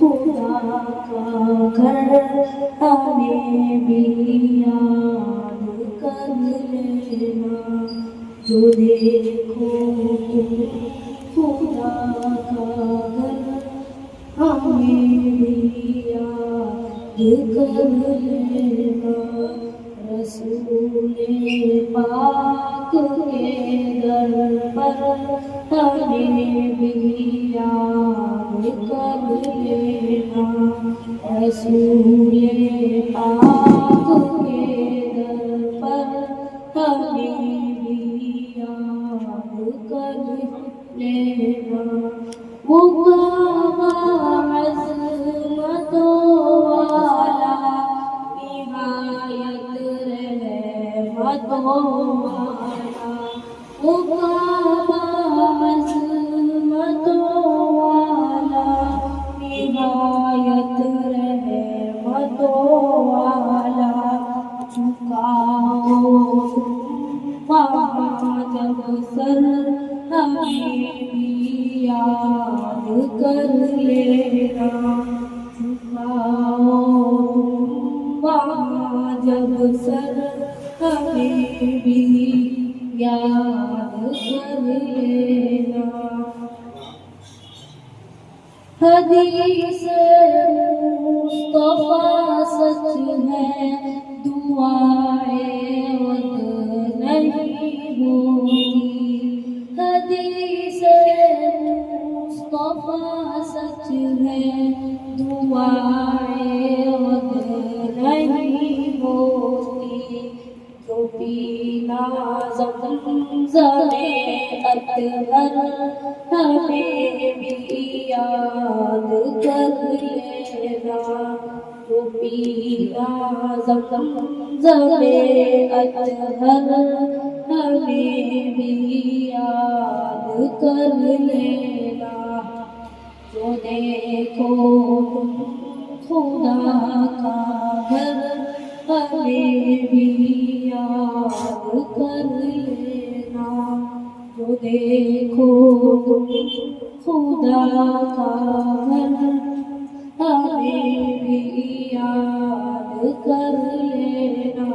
خدا کا گھر ہمیں بھی یاد کر لینا، جو دیکھو خدا کا گھر ہمیں بھی یاد کر لینا، رسول پاک کے در پر ہمیں بھی یاد کر لینا، رسول پاک کے در پر ہمیں بھی یاد کر لینا، وہ عظمتوں والا نہایت رحمتوں والا، وہ عظمتوں والا نہایت رحمتوں والا، جھکاؤ وہاں جب سر ہمیں بھی یاد کر لینا، جھکاؤ وہاں جب سر ہمیں بھی یاد کر لینا، حدیث مصطفیٰ سچ ہے، دعائیں ود نہیں ہوتی، حدیث مصطفیٰ سچ ہے، دعائیں ود نہیں ہوتی، جو پینا زمزم اطہر ہمیں بھی یاد کر لینا، جو پینا زمزم اطہر ہمیں بھی یاد کر لینا، جو دیکھو خدا کا گھر ہمیں بھی یاد کر لینا، جو دیکھو خدا کا گھر ہمیں بھی یاد کر لینا۔